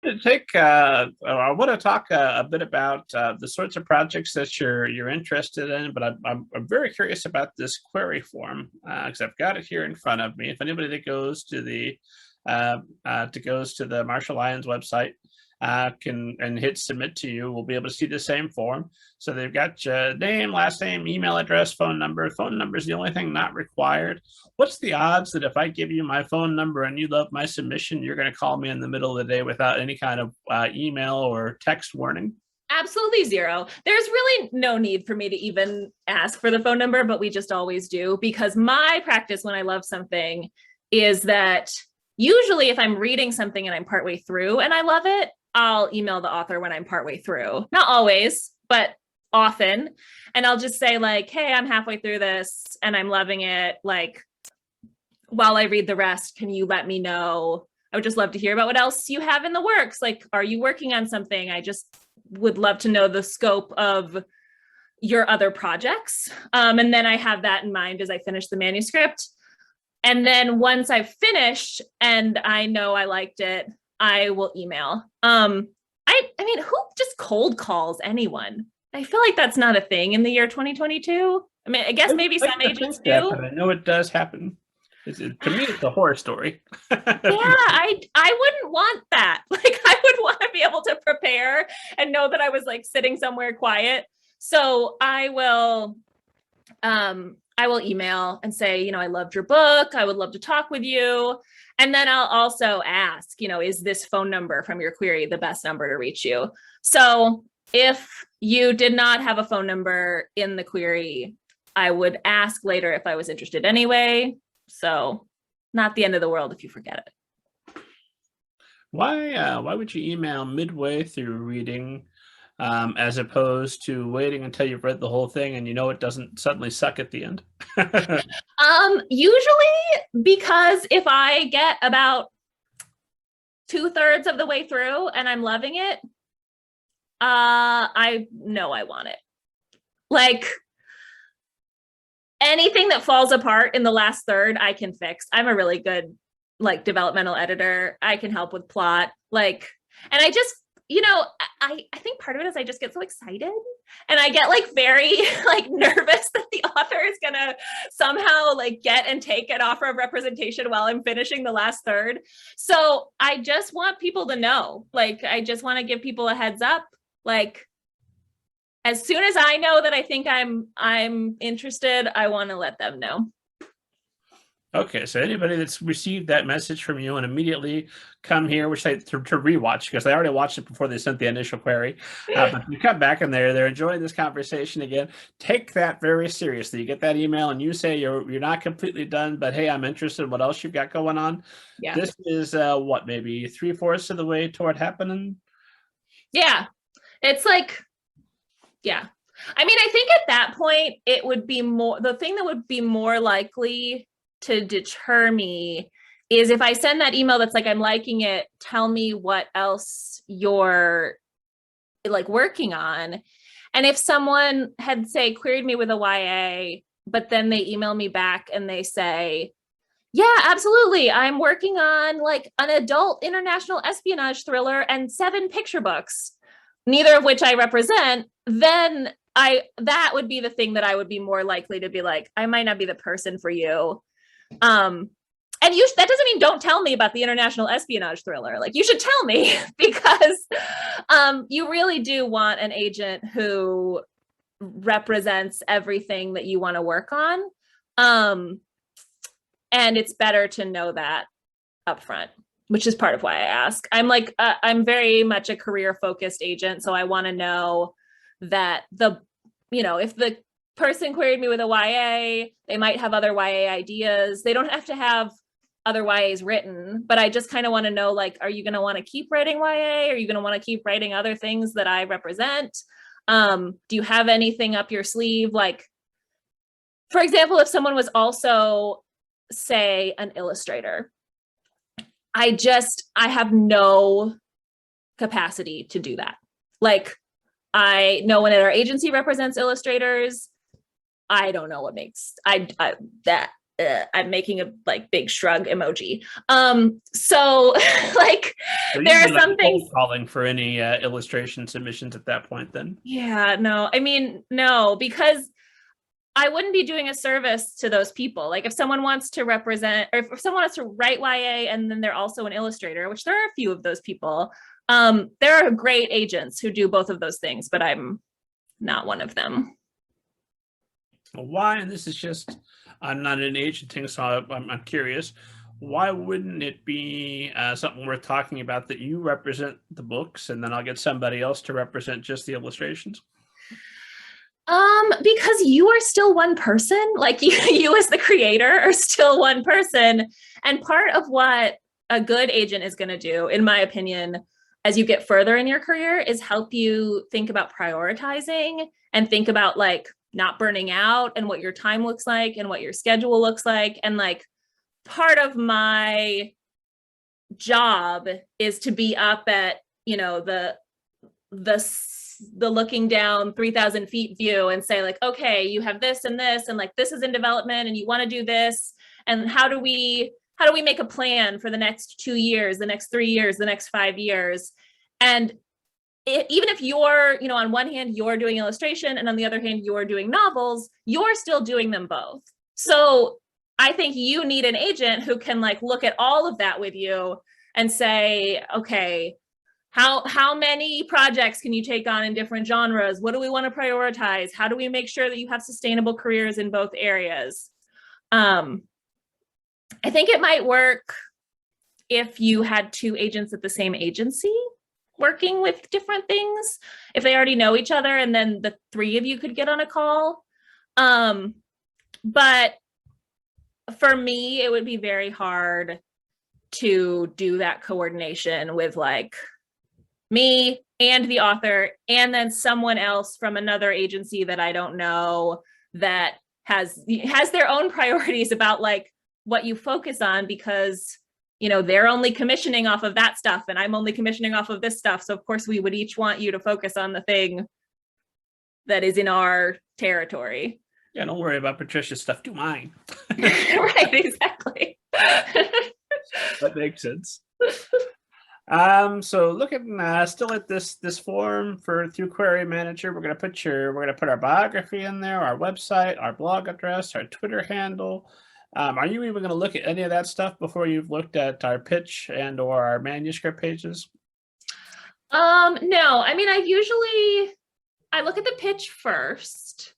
I want to talk a bit about the sorts of projects that you're interested in, but I'm very curious about this query form because I've got it here in front of me. If anybody that goes to the Marsal Lyon's website can and hit submit to you, we'll be able to see the same form. So they've got your name, last name, email address, phone number. Phone number is the only thing not required. What's the odds that if I give you my phone number and you love my submission, you're going to call me in the middle of the day without any kind of email or text warning? Absolutely zero. There's really no need for me to even ask for the phone number, but we just always do, because my practice when I love something is that usually if I'm reading something and I'm partway through and I love it, I'll email the author when I'm partway through. Not always, but often. And I'll just say like, hey, I'm halfway through this and I'm loving it. Like, while I read the rest, can you let me know? I would just love to hear about what else you have in the works. Like, are you working on something? I just would love to know the scope of your other projects. And then I have that in mind as I finish the manuscript. And then once I've finished and I know I liked it, I will email. I mean, who just cold calls anyone? I feel like that's not a thing in the year 2022. I mean, I guess maybe some agents do. I know it does happen. To me, it's a horror story. Yeah, I wouldn't want that. Like, I would want to be able to prepare and know that I was like sitting somewhere quiet. So I will email and say, I loved your book. I would love to talk with you. And then I'll also ask, is this phone number from your query the best number to reach you? So if you did not have a phone number in the query, I would ask later if I was interested anyway. So not the end of the world if you forget it. Why would you email midway through reading as opposed to waiting until you've read the whole thing and it doesn't suddenly suck at the end? Usually because if I get about 2/3 of the way through and I'm loving it, I know I want it. Like, anything that falls apart in the last third, I can fix. I'm a really good developmental editor. I can help with plot. And I just, I think part of it is I just get so excited and I get very nervous that the author is gonna somehow get and take an offer of representation while I'm finishing the last third. So I just want people to know, I just want to give people a heads up. As soon as I know that I think I'm interested, I want to let them know. Okay, so anybody that's received that message from you and immediately come here, which to rewatch, because they already watched it before they sent the initial query, but you come back and they're enjoying this conversation again, take that very seriously. You get that email and you say you're not completely done, but hey, I'm interested. What else you've got going on? Yeah. This is maybe 3/4 of the way toward happening? Yeah, it's yeah. I mean, I think at that point, it would be the thing that would be more likely to deter me is if I send that email that's I'm liking it, tell me what else you're working on. And if someone had queried me with a YA, but then they email me back and they say, yeah, absolutely, I'm working on an adult international espionage thriller and 7 picture books, neither of which I represent, then that would be the thing that I would be more likely to be I might not be the person for you. And that doesn't mean don't tell me about the international espionage thriller. You should tell me because you really do want an agent who represents everything that you want to work on. And it's better to know that upfront, which is part of why I ask. I'm very much a career focused agent. So I want to know that if the person queried me with a YA, they might have other YA ideas. They don't have to have other YAs written, but I just kind of want to know, are you going to want to keep writing YA? Are you going to want to keep writing other things that I represent? Do you have anything up your sleeve? For example, if someone was also, say, an illustrator, I have no capacity to do that. I know one at our agency represents illustrators. I don't know what makes that I'm making a like big shrug emoji. So like So there you'd are be like some things. cold calling for any illustration submissions at that point then? Yeah, no, I mean, no, because I wouldn't be doing a service to those people. Like if someone wants to represent, or if someone wants to write YA and then they're also an illustrator, which there are a few of those people, there are great agents who do both of those things, but I'm not one of them. Why? And this is just, I'm not an agent thing, so I'm curious. Why wouldn't it be something worth talking about that you represent the books and then I'll get somebody else to represent just the illustrations? Because you are still one person, like you as the creator are still one person. And part of what a good agent is going to do, in my opinion, as you get further in your career is help you think about prioritizing and think about like not burning out and what your time looks like and what your schedule looks like. And like part of my job is to be up at, you know, the looking down 3,000 feet view and say like, okay, you have this and like this is in development and you want to do this. And how do we make a plan for the next 2 years, the next 3 years, the next 5 years? And even if you're, you know, on one hand, you're doing illustration and on the other hand, you're doing novels, you're still doing them both. So I think you need an agent who can like look at all of that with you and say, okay, how many projects can you take on in different genres? What do we want to prioritize? How do we make sure that you have sustainable careers in both areas? I think it might work if you had 2 agents at the same agency working with different things, if they already know each other, and then the 3 of you could get on a call. But for me, it would be very hard to do that coordination with like me and the author and then someone else from another agency that I don't know that has their own priorities about like what you focus on, because you know they're only commissioning off of that stuff and I'm only commissioning off of this stuff, so of course we would each want you to focus on the thing that is in our territory. Yeah, don't worry about Patricia's stuff, do mine. Right, exactly. That makes sense. So looking still at this form for through Query Manager, we're gonna put our biography in there, our website, our blog address, our Twitter handle. Are you even gonna look at any of that stuff before you've looked at our pitch and or our manuscript pages? No, I mean I look at the pitch first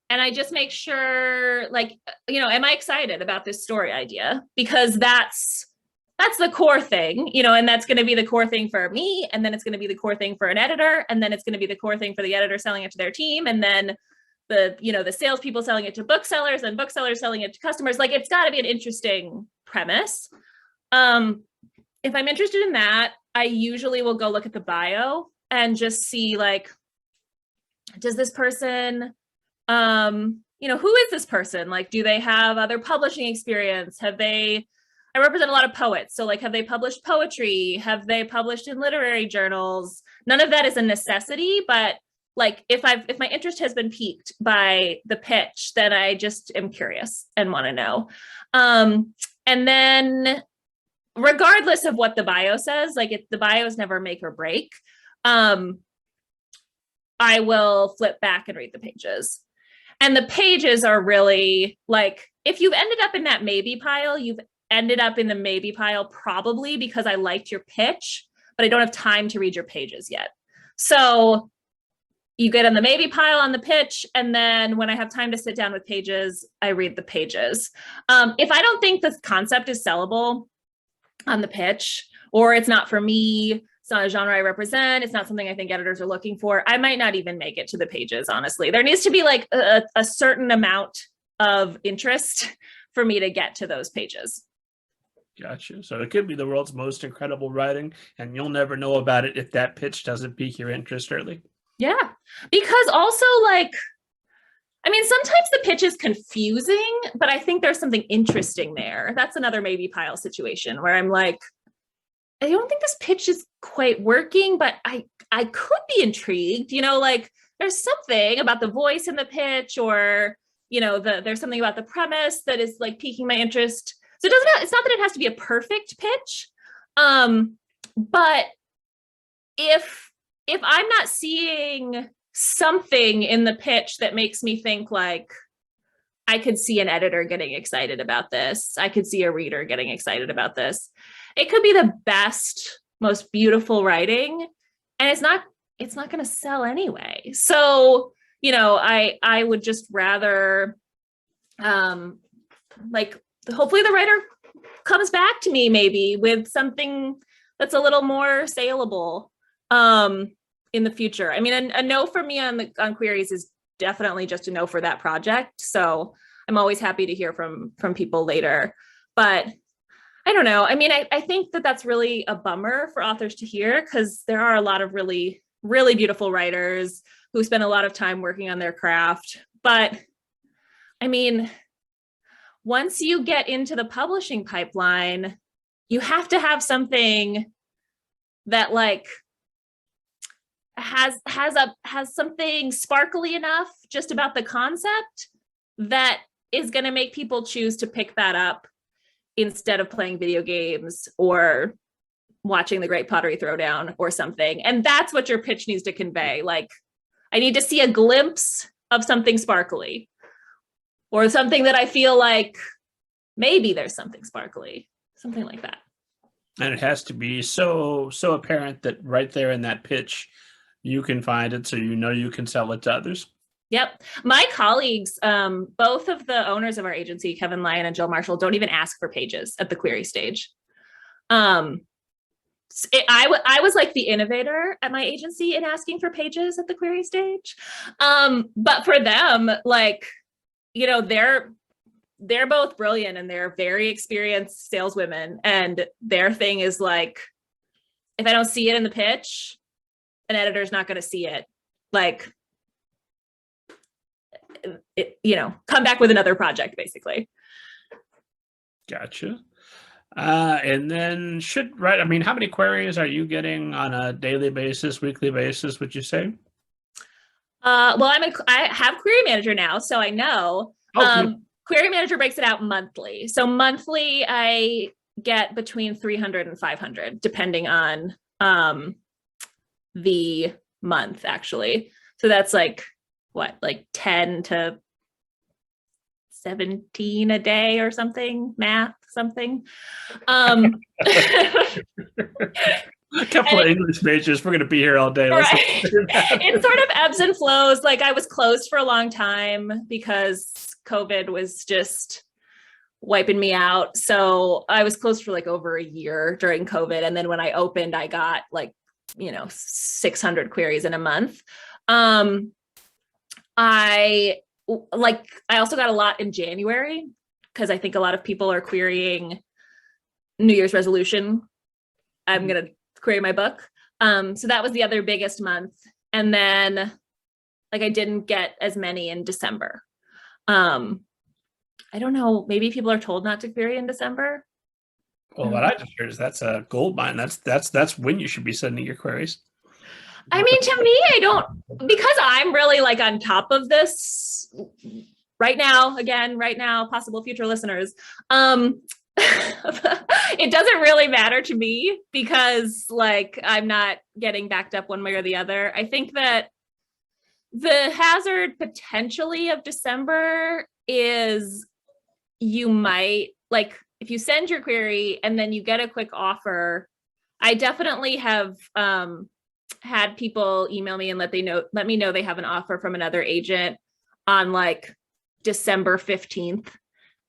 and I just make sure like, you know, am I excited about this story idea? Because that's the core thing, you know, and that's going to be the core thing for me. And then it's going to be the core thing for an editor. And then it's going to be the core thing for the editor selling it to their team. And then the salespeople selling it to booksellers and booksellers selling it to customers. Like it's got to be an interesting premise. If I'm interested in that, I usually will go look at the bio and just see like, does this person, who is this person? Like, do they have other publishing experience? I represent a lot of poets. So like, have they published poetry? Have they published in literary journals? None of that is a necessity, but like if my interest has been piqued by the pitch, then I just am curious and want to know. And then regardless of what the bio says, like if the bio is never make or break, I will flip back and read the pages. And the pages are really like, if you've ended up in that maybe pile, you've ended up in the maybe pile probably because I liked your pitch, but I don't have time to read your pages yet. So you get on the maybe pile on the pitch, and then when I have time to sit down with pages, I read the pages. If I don't think the concept is sellable on the pitch, or it's not for me, it's not a genre I represent, it's not something I think editors are looking for, I might not even make it to the pages, honestly. There needs to be like a certain amount of interest for me to get to those pages. Gotcha. So it could be the world's most incredible writing, and you'll never know about it if that pitch doesn't pique your interest early. Yeah, because also like, I mean, sometimes the pitch is confusing, but I think there's something interesting there. That's another maybe pile situation where I'm like, I don't think this pitch is quite working, but I could be intrigued, you know, like there's something about the voice in the pitch or there's something about the premise that is like piquing my interest. So it's not that it has to be a perfect pitch. But if I'm not seeing something in the pitch that makes me think like, I could see an editor getting excited about this, I could see a reader getting excited about this, it could be the best, most beautiful writing, and it's not going to sell anyway. So, I would just rather, like, hopefully the writer comes back to me maybe with something that's a little more saleable in the future. I mean, a no for me on queries is definitely just a no for that project. So I'm always happy to hear from people later. But I don't know. I mean, I think that's really a bummer for authors to hear, because there are a lot of really, really beautiful writers who spend a lot of time working on their craft. But I mean, once you get into the publishing pipeline, you have to have something that like has something sparkly enough just about the concept that is going to make people choose to pick that up instead of playing video games or watching the Great Pottery Throwdown or something. And that's what your pitch needs to convey. Like, I need to see a glimpse of something sparkly, or something that I feel like maybe there's something sparkly, something like that. And it has to be so apparent that right there in that pitch, you can find it, so you can sell it to others. Yep. My colleagues, both of the owners of our agency, Kevin Lyon and Jill Marsal, don't even ask for pages at the query stage. I was like the innovator at my agency in asking for pages at the query stage. But for them, like, they're both brilliant and they're very experienced saleswomen. And their thing is like, if I don't see it in the pitch, an editor's not going to see it. Like, come back with another project, basically. Gotcha. And then how many queries are you getting on a daily basis, weekly basis, would you say? Well, I have Query Manager now, so I know. Query Manager breaks it out monthly. So monthly, I get between 300 and 500, depending on the month, actually. So that's like, what, like 10 to 17 a day or something, math, something. A couple of English majors, we're going to be here all day. Right. It sort of ebbs and flows. Like, I was closed for a long time because COVID was just wiping me out. So I was closed for like over a year during COVID. And then when I opened, I got like, 600 queries in a month. I also got a lot in January, because I think a lot of people are querying New Year's resolution. I'm going to query my book. So that was the other biggest month. And then like, I didn't get as many in December. I don't know, maybe people are told not to query in December. Well, what I just heard is that's a gold mine. That's when you should be sending your queries. I mean, to me, I don't, because I'm really like on top of this right now, possible future listeners. It doesn't really matter to me, because like, I'm not getting backed up one way or the other. I think that the hazard potentially of December is you might, like, if you send your query and then you get a quick offer. I definitely have had people email me and let me know they have an offer from another agent on like December 15th.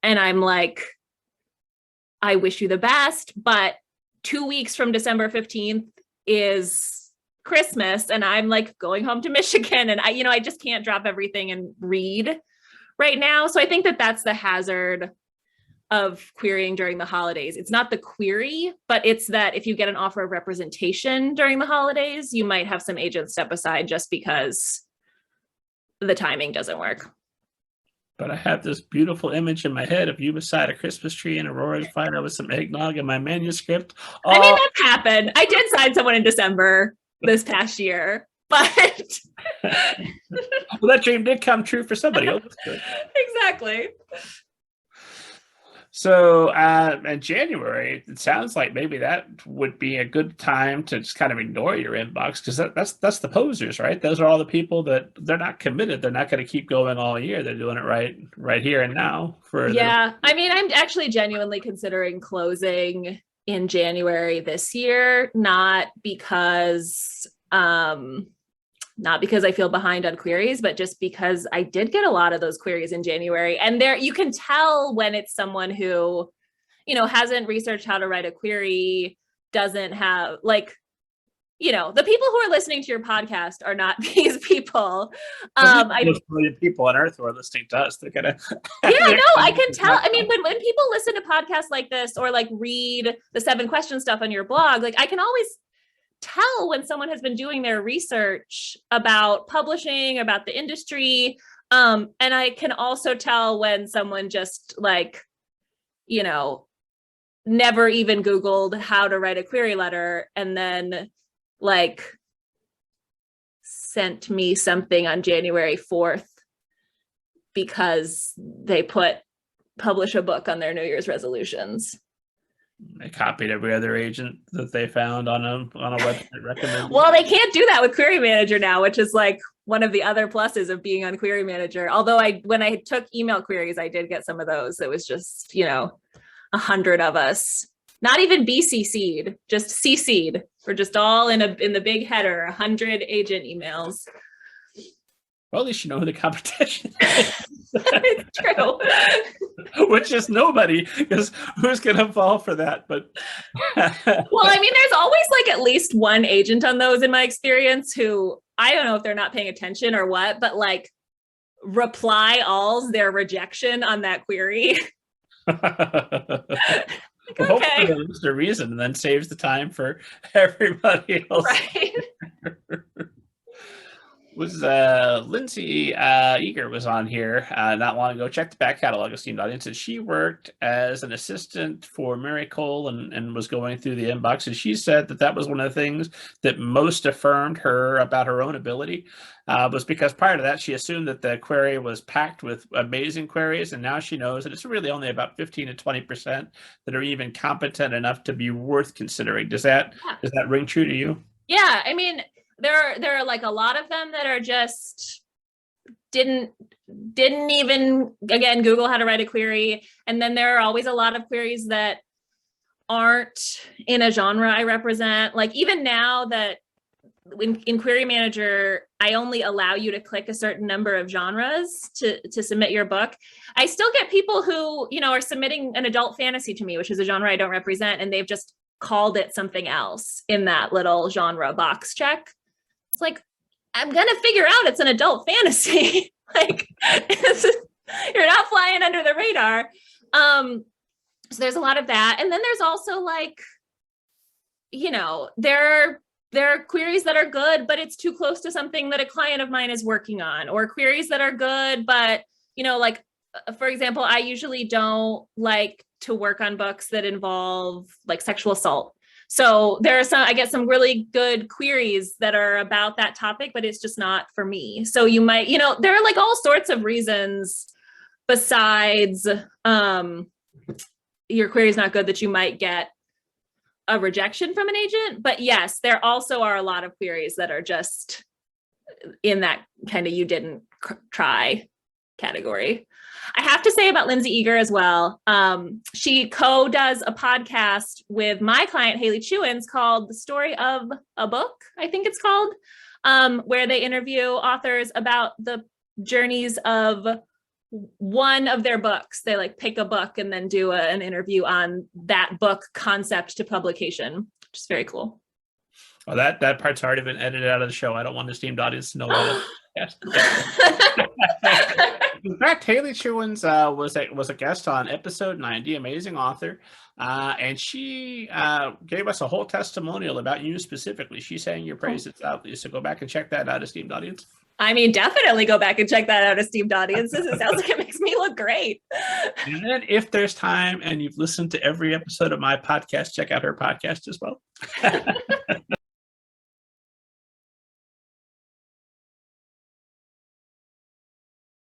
And I'm like, I wish you the best, but 2 weeks from December 15th is Christmas, and I'm like going home to Michigan, and I just can't drop everything and read right now. So I think that that's the hazard of querying during the holidays. It's not the query, but it's that if you get an offer of representation during the holidays, you might have some agents step aside just because the timing doesn't work. But I have this beautiful image in my head of you beside a Christmas tree and a roaring fire with some eggnog in my manuscript. I mean, that's happened. I did sign someone in December this past year, But well, that dream did come true for somebody else. exactly. So in January, it sounds like maybe that would be a good time to just kind of ignore your inbox, because that's the posers, right? Those are all the people that they're not committed. They're not going to keep going all year. They're doing it right here and now. I mean, I'm actually genuinely considering closing in January this year, not because I feel behind on queries, but just because I did get a lot of those queries in January. And there, you can tell when it's someone who, hasn't researched how to write a query, doesn't have the people who are listening to your podcast are not these people. Most brilliant people on earth who are listening to us, they're gonna. I can tell. I mean, when people listen to podcasts like this, or like read the 7 question stuff on your blog, like I can always tell when someone has been doing their research about publishing, about the industry. And I can also tell when someone just never even Googled how to write a query letter and then sent me something on January 4th because they publish a book on their New Year's resolutions. They copied every other agent that they found on a website recommended. Well, they can't do that with Query Manager now, which is one of the other pluses of being on Query Manager. Although when I took email queries, I did get some of those. It was just 100 of us, not even BCC'd, just CC'd. We're just all in the big header, 100 agent emails. Well, at least you know who the competition is. It's true. Which is nobody, because who's going to fall for that? But well, I mean, there's always at least one agent on those in my experience who, I don't know if they're not paying attention or what, but reply alls their rejection on that query. Well, okay. Hopefully there's a reason, and then saves the time for everybody else. Right. Was Lindsay Eager was on here not long ago. Check the back catalog, esteemed audience. And she worked as an assistant for Mary Cole and was going through the inbox. And she said that was one of the things that most affirmed her about her own ability, was because prior to that, she assumed that the query was packed with amazing queries. And now she knows that it's really only about 15 to 20% that are even competent enough to be worth considering. Does that ring true to you? Yeah, I mean, there are a lot of them that are just didn't even, again, Google how to write a query. And then there are always a lot of queries that aren't in a genre I represent. Even now that in Query Manager, I only allow you to click a certain number of genres to submit your book. I still get people who, are submitting an adult fantasy to me, which is a genre I don't represent, and they've just called it something else in that little genre box check. It's I'm gonna figure out it's an adult fantasy. You're not flying under the radar. So there's a lot of that. And then there's also there are queries that are good, but it's too close to something that a client of mine is working on, or queries that are good, but for example, I usually don't like to work on books that involve sexual assault. So I get some really good queries that are about that topic, but it's just not for me. So you might, there are all sorts of reasons besides your query is not good that you might get a rejection from an agent. But yes, there also are a lot of queries that are just in that kind of you didn't try category. I have to say about Lindsay Eager as well. She co-does a podcast with my client, Haley Chewins, called The Story of a Book, I think it's called, where they interview authors about the journeys of one of their books. They pick a book and then do an interview on that book concept to publication, which is very cool. Well, that part's already been edited out of the show. I don't want the esteemed audience to know that. Yes. In fact, Haley Chewins was a guest on episode 90, amazing author, and she gave us a whole testimonial about you specifically. She sang your praises loudly, so go back and check that out, esteemed audience. I mean, definitely go back and check that out, esteemed audiences. It sounds like it makes me look great. And then if there's time and you've listened to every episode of my podcast, check out her podcast as well.